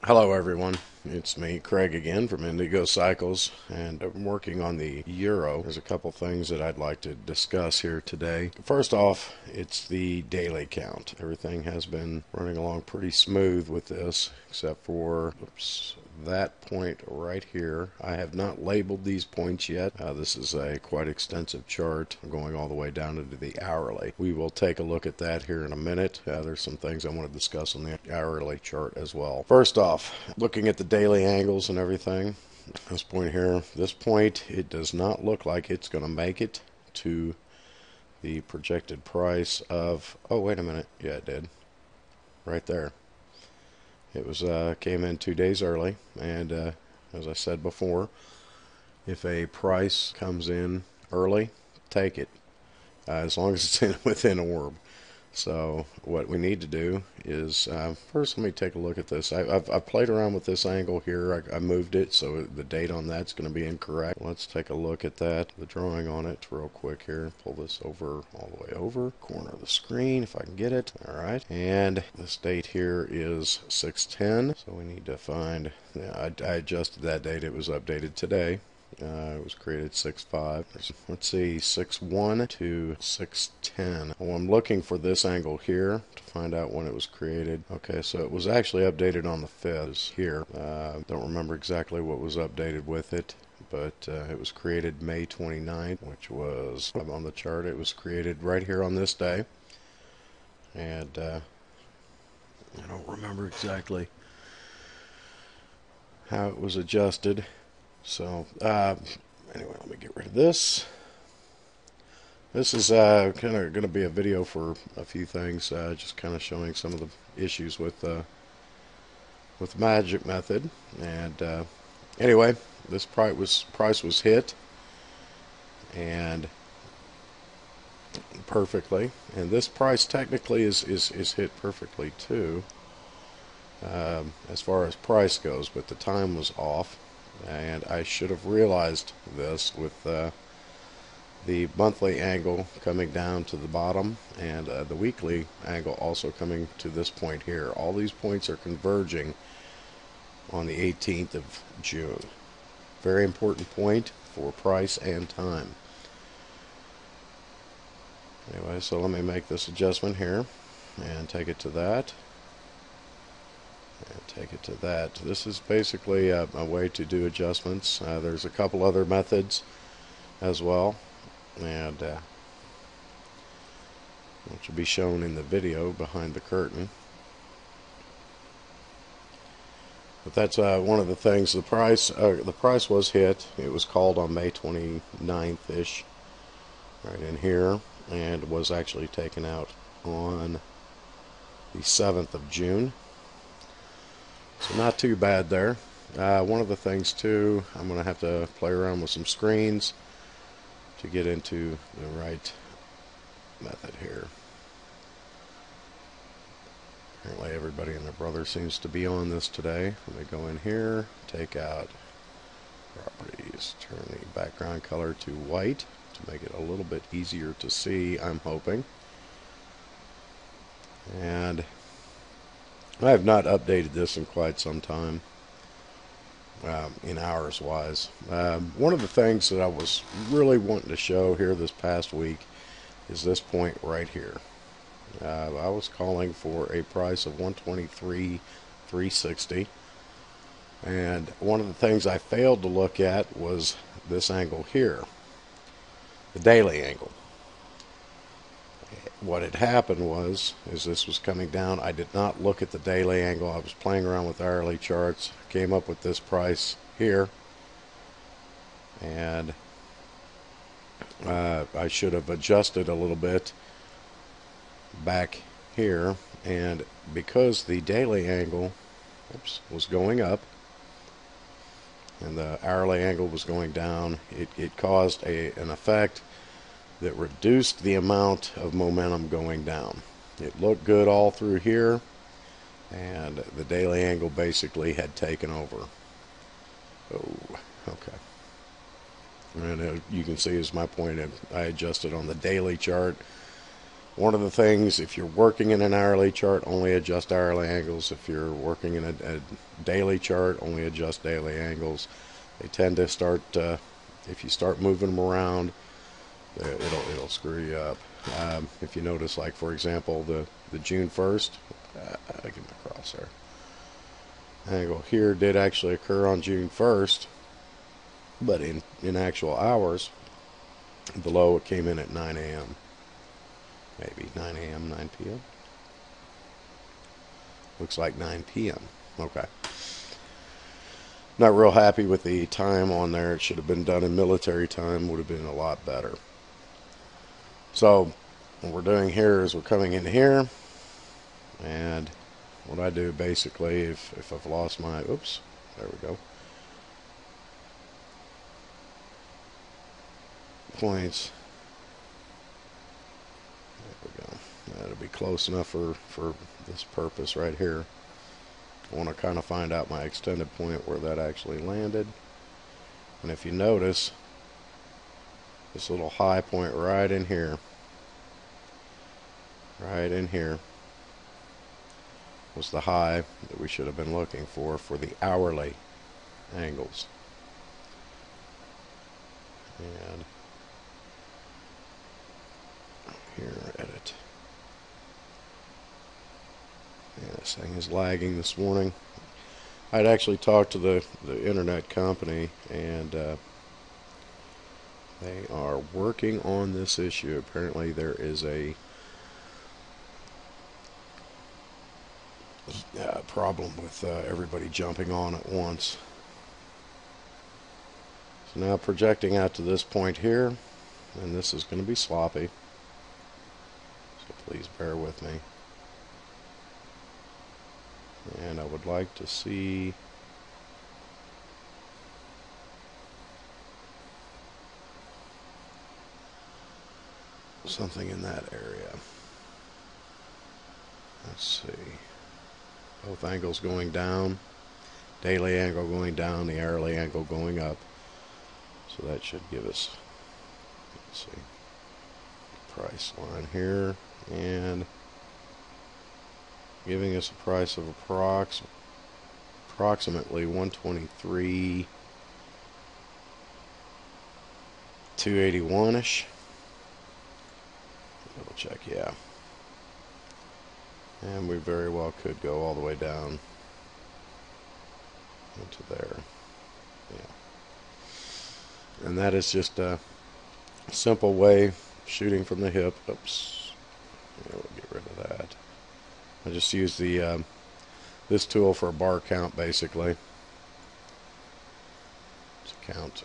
Hello everyone, it's me, Craig again from Indigo Cycles, and I'm working on the Euro. There's a couple things that I'd like to discuss here today. First off, it's the daily count. Everything has been running along pretty smooth with this, except for, that point right here. I have not labeled these points yet. This is a quite extensive chart going all the way down into the hourly. We will take a look at that here in a minute. There's some things I want to discuss on the hourly chart as well. First off, looking at the daily angles and everything, this point here, this point, it does not look like it's going to make it to the projected price of, oh wait a minute, yeah it did, right there. It was came in 2 days early, and as I said before, if a price comes in early, take it, as long as it's within orb. So what we need to do is first let me take a look at this. I've played around with this angle here. I moved it so the date on that's going to be incorrect. Let's take a look at that, the drawing on it real quick here. Pull this over all the way over, corner of the screen if I can get it. Alright, and this date here is 6/10, so we need to find, yeah, I adjusted that date. It was updated today. It was created 6/5. Let's see, 6/1 to 6/10. Well, I'm looking for this angle here to find out when it was created. Okay, so it was actually updated on the 5th here. Don't remember exactly what was updated with it, but it was created May 29th, which was on the chart. It was created right here on this day, and I don't remember exactly how it was adjusted. So, anyway, let me get rid of this. This is kind of going to be a video for a few things, just kind of showing some of the issues with the magic method. And anyway, this price was hit, and perfectly. And this price technically is hit perfectly too, as far as price goes, but the time was off. And I should have realized this with the monthly angle coming down to the bottom, and the weekly angle also coming to this point here. All these points are converging on the 18th of June. Very important point for price and time. Anyway, so let me make this adjustment here and take it to that. And take it to that. This is basically a way to do adjustments. There's a couple other methods as well, and which will be shown in the video behind the curtain. But that's one of the things. The price was hit. It was called on May 29th-ish, right in here, and was actually taken out on the 7th of June. So not too bad there. One of the things too, I'm going to have to play around with some screens to get into the right method here. Apparently everybody and their brother seems to be on this today. Let me go in here, take out properties, turn the background color to white to make it a little bit easier to see, I'm hoping. And I have not updated this in quite some time, in hours wise. One of the things that I was really wanting to show here this past week is this point right here. I was calling for a price of 123,360, and one of the things I failed to look at was this angle here, the daily angle. What had happened was, as this was coming down, I did not look at the daily angle. I was playing around with hourly charts, came up with this price here, and I should have adjusted a little bit back here, and because the daily angle was going up and the hourly angle was going down, it caused an effect that reduced the amount of momentum going down. It looked good all through here, and the daily angle basically had taken over. Oh, okay. And you can see, as my point, I adjusted on the daily chart One of the things, if you're working in an hourly chart, only adjust hourly angles. If you're working in a daily chart, only adjust daily angles. They tend to start, if you start moving them around, it'll screw you up. If you notice, like for example, the June 1st, I get my crosshair angle here did actually occur on June 1st, but in actual hours, the low came in at 9 a.m. Maybe 9 a.m., 9 p.m. Looks like 9 p.m. Okay. Not real happy with the time on there. It should have been done in military time. Would have been a lot better. So what we're doing here is we're coming in here, and what I do basically, if I've lost my, oops, there we go, points. There we go. That'll be close enough for this purpose right here. I want to kind of find out my extended point where that actually landed. And if you notice, this little high point right in here, was the high that we should have been looking for the hourly angles. And here, edit. Yeah, this thing is lagging this morning. I'd actually talked to the internet company, and they are working on this issue. Apparently there is a problem with everybody jumping on at once. So now projecting out to this point here, and this is going to be sloppy, so please bear with me. And I would like to see something in that area. Let's see. Both angles going down. Daily angle going down, the hourly angle going up. So that should give us, let's see, price line here, and giving us a price of approximately 123, 281-ish. Double check, yeah. And we very well could go all the way down into there. Yeah. And that is just a simple way, shooting from the hip. Oops. Yeah, we'll get rid of that. I just use the this tool for a bar count, basically, to count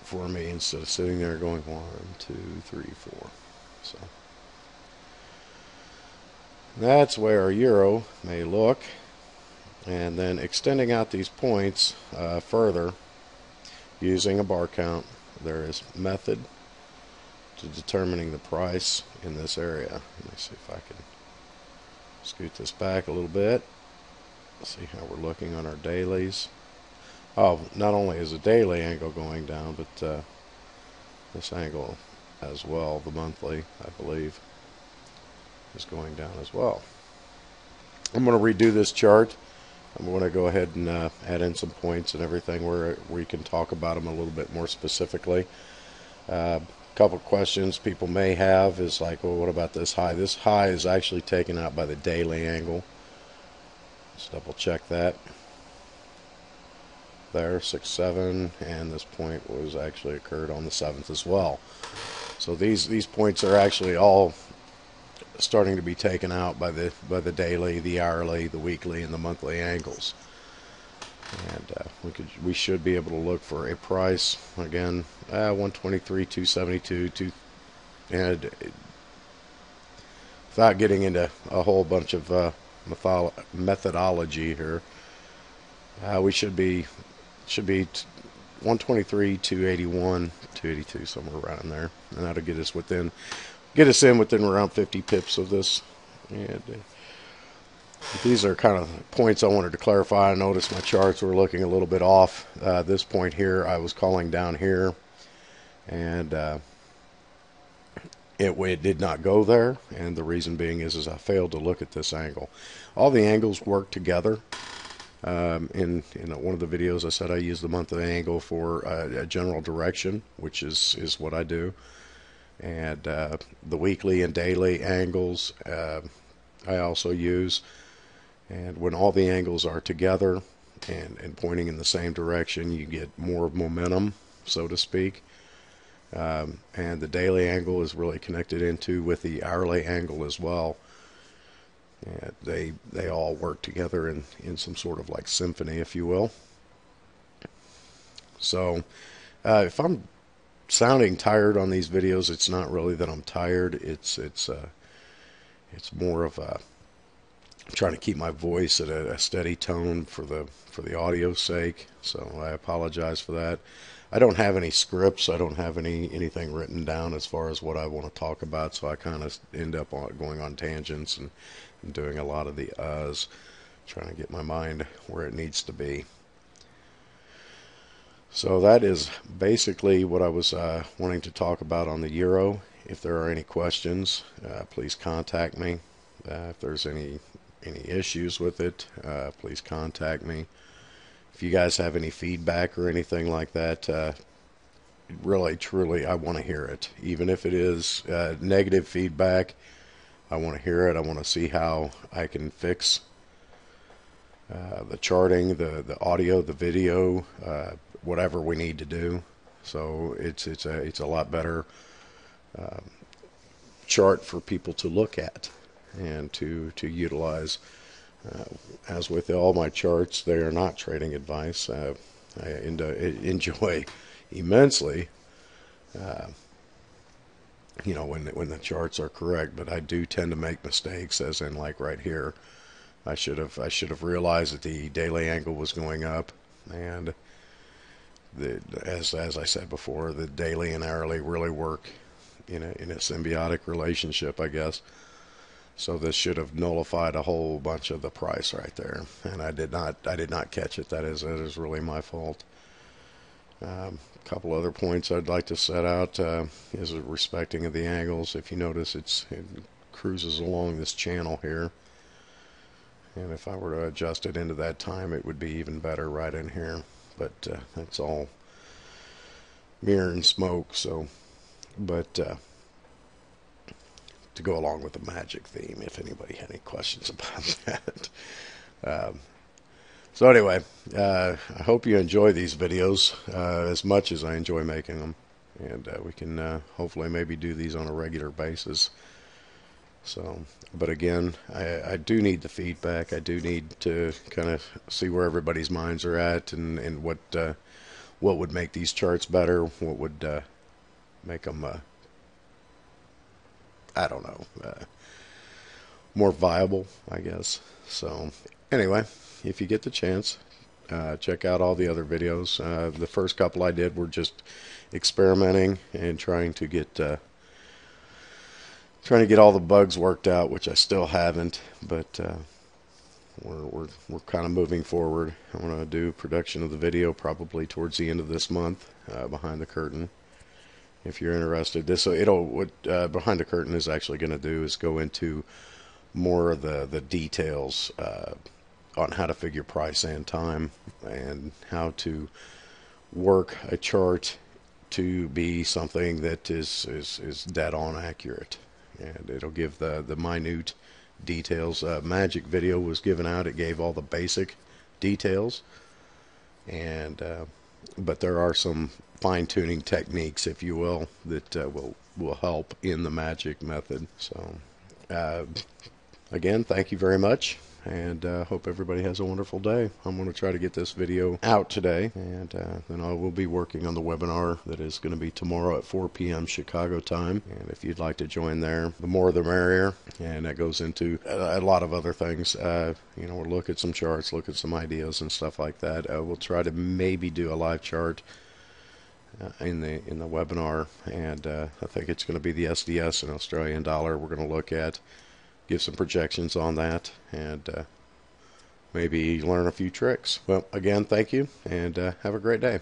for me instead of sitting there going 1, 2, 3, 4. So that's where our euro may look, and then extending out these points further using a bar count. There is method to determining the price in this area. Let me see if I can scoot this back a little bit. See how we're looking on our dailies. Oh, not only is the daily angle going down, but this angle as well, the monthly, I believe, is going down as well. I'm going to redo this chart. I'm going to go ahead and add in some points and everything where we can talk about them a little bit more specifically. A couple of questions people may have is like, well, what about this high? This high is actually taken out by the daily angle. Let's double check that. There, 6-7, and this point was actually occurred on the 7th as well. So these points are actually all starting to be taken out by the daily, the hourly, the weekly, and the monthly angles. And we should be able to look for a price again, 123, 272, and without getting into a whole bunch of methodology here, we should be 123, 281, 282, somewhere around there, and that'll get us in within around 50 pips of this. And these are kind of points I wanted to clarify. I noticed my charts were looking a little bit off. This point here I was calling down here, and it did not go there, and the reason being is I failed to look at this angle. All the angles work together. In one of the videos I said I use the monthly angle for a general direction, which is what I do, and the weekly and daily angles I also use. And when all the angles are together and pointing in the same direction, you get more momentum, so to speak. And the daily angle is really connected into with the hourly angle as well. And they all work together in some sort of like symphony, if you will. So if I'm sounding tired on these videos, it's not really that I'm tired. It's more of a I'm trying to keep my voice at a steady tone for the audio's sake. So I apologize for that. I don't have any scripts. I don't have anything written down as far as what I want to talk about. So I kind of end up going on tangents and doing a lot of the uhs, trying to get my mind where it needs to be. So that is basically what I was wanting to talk about on the Euro. If there are any questions, please contact me. If there's any issues with it, please contact me. If you guys have any feedback or anything like that, really, truly, I want to hear it. Even if it is negative feedback, I want to hear it. I want to see how I can fix the charting, the audio, the video, whatever we need to do. So it's a lot better chart for people to look at and to utilize. As with all my charts, they are not trading advice. I enjoy immensely, when the charts are correct, but I do tend to make mistakes, as in like right here. I should have realized that the daily angle was going up, and as I said before, the daily and hourly really work in a symbiotic relationship, I guess. So this should have nullified a whole bunch of the price right there, and I did not catch it. That is really my fault. A couple other points I'd like to set out is respecting of the angles. If you notice, it cruises along this channel here, and if I were to adjust it into that time, it would be even better right in here. But that's all mirror and smoke. So, but to go along with the magic theme, if anybody had any questions about that. So anyway, I hope you enjoy these videos as much as I enjoy making them, and we can hopefully maybe do these on a regular basis. So, but again, I do need the feedback. I do need to kind of see where everybody's minds are at, and what would make these charts better, what would make them I don't know, more viable, I guess. So anyway, if you get the chance, check out all the other videos. The first couple I did were just experimenting and trying to get all the bugs worked out, which I still haven't, but we're kind of moving forward. I want to do production of the video probably towards the end of this month, behind the curtain. If you're interested, what behind the curtain is actually going to do is go into more of the details on how to figure price and time, and how to work a chart to be something that is dead on accurate, and it'll give the minute details. Magic video was given out. It gave all the basic details, and but there are some fine-tuning techniques, if you will, that will help in the magic method. So again, thank you very much, and hope everybody has a wonderful day. I'm going to try to get this video out today, and then I will be working on the webinar that is going to be tomorrow at 4 p.m. Chicago time. And if you'd like to join there, the more the merrier. And that goes into a lot of other things. We'll look at some charts, look at some ideas and stuff like that. We'll try to maybe do a live chart in the webinar, and I think it's going to be the SDS and Australian dollar we're going to look at, give some projections on that, and maybe learn a few tricks. Well, again, thank you, and have a great day.